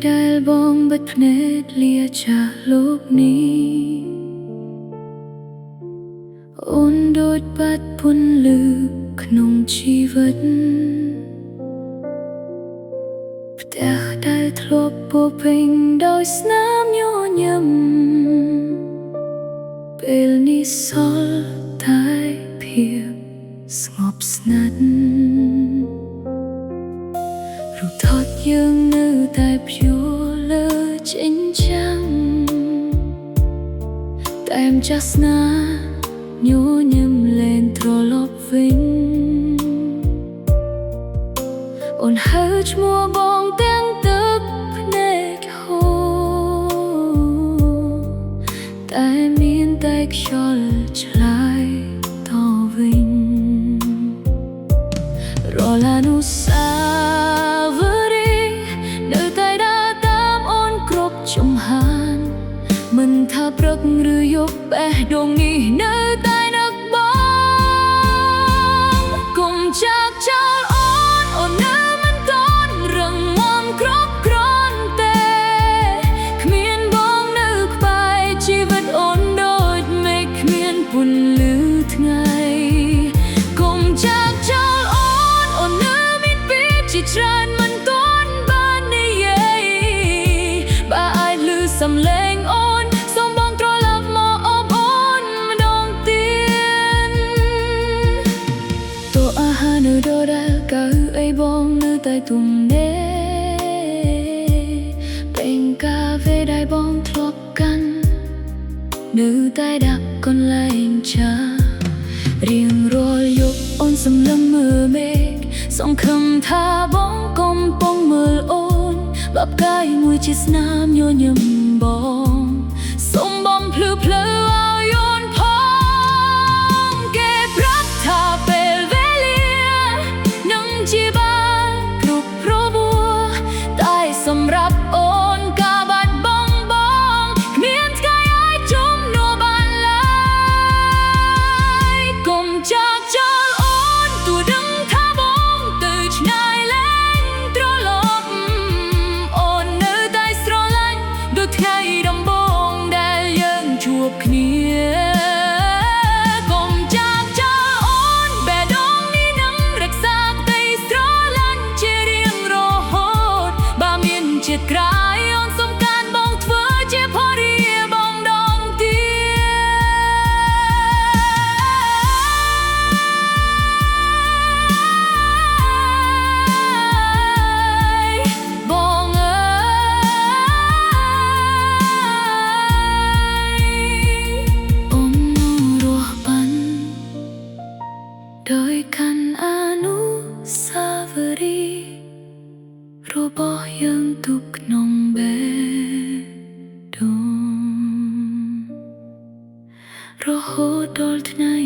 ដែលបងបិទភ្នែកលាចាស់លោកនេះអូនដូចបាត់ពន្លឺក្នុងជីវិតផ្ទះដែលធ្លាប់ពោរពេញដោយស្នាមញញឹមពេលនេះសល់តែភាពស្ងប់ស្ងាត់រូបថតយើងនៅតែព្យួរលើចិញ្ចាំងតែម្ចាស់ស្នាញញឹមលែងត្រឡប់វិញអូនហៅឈ្មោះបងទាំងទឹកភ្នែកហូរតែមានតែខ្យល់ឆ្លើយតវិញរាល់អនុស្សាវរីយ៍នៅតែដើរតាមអូនគ្រប់ចំហានមិនថាព្រឹកឬយប់បេះដូងនេះនៅតែនឹកបងកុំចាកចោលអូននៅមិនទាន់រឹងមាំគ្រប់គ្រាន់ទេគ្មានបងនៅក្បែរជីវិតអូនដូចមេឃគ្មានពន្លឺថ្ងៃកុំចាកចោលអូននៅមានពីជាច្រើនមិនទាន់បាននិយាយបើអាចឮសំឡេងអូនសូមបងត្រឡប់មកអូបអូនម្ដងទៀតតួអាហារនៅដដែលកៅអីបងនៅតែទំនេរពេញកាហ្វេដែលបងធ្លាប់កាន់នៅតែដាក់កន្លែងចារៀងរាល់យប់អូនសម្លឹងមើលមេឃសង្ឃឹមថាបងកំពុងមើលអូនបាប់កាយមួយជាស្នាមញញឹមបងសូមបំភ្លឺភ្លើឲ្យអូនផងគេប្រាប់ថាពេលវេលានឹងជាបានគ្រប់របួសតែសម្រាប់អូនការបាត់បង់បងគ្មានថ្ងៃអាចជំនួសបានឡើយកុំចាកចោលអូនទោះដឹងថាបងទៅឆ្ងាយលែងត្រឡប់អូននៅតែស្រឡាញ់ដូចថ្ងៃដំបូងដែលយើងជួបគ្នាកុំចាកចោលអូនបេះដូងនេះនឹងរក្សាក្តីស្រឡាញ់ជារៀងរហូតបើមានជាតិក្រោយអូនសុំការបងធ្វើជាភរិយាបងដងទៀតបងអើយអូនរស់បានដោយកាន់អនុស្សាវរីយ៍របស់យើងទុកក្នុងបេះដូងរហូតដល់ថ្ងៃ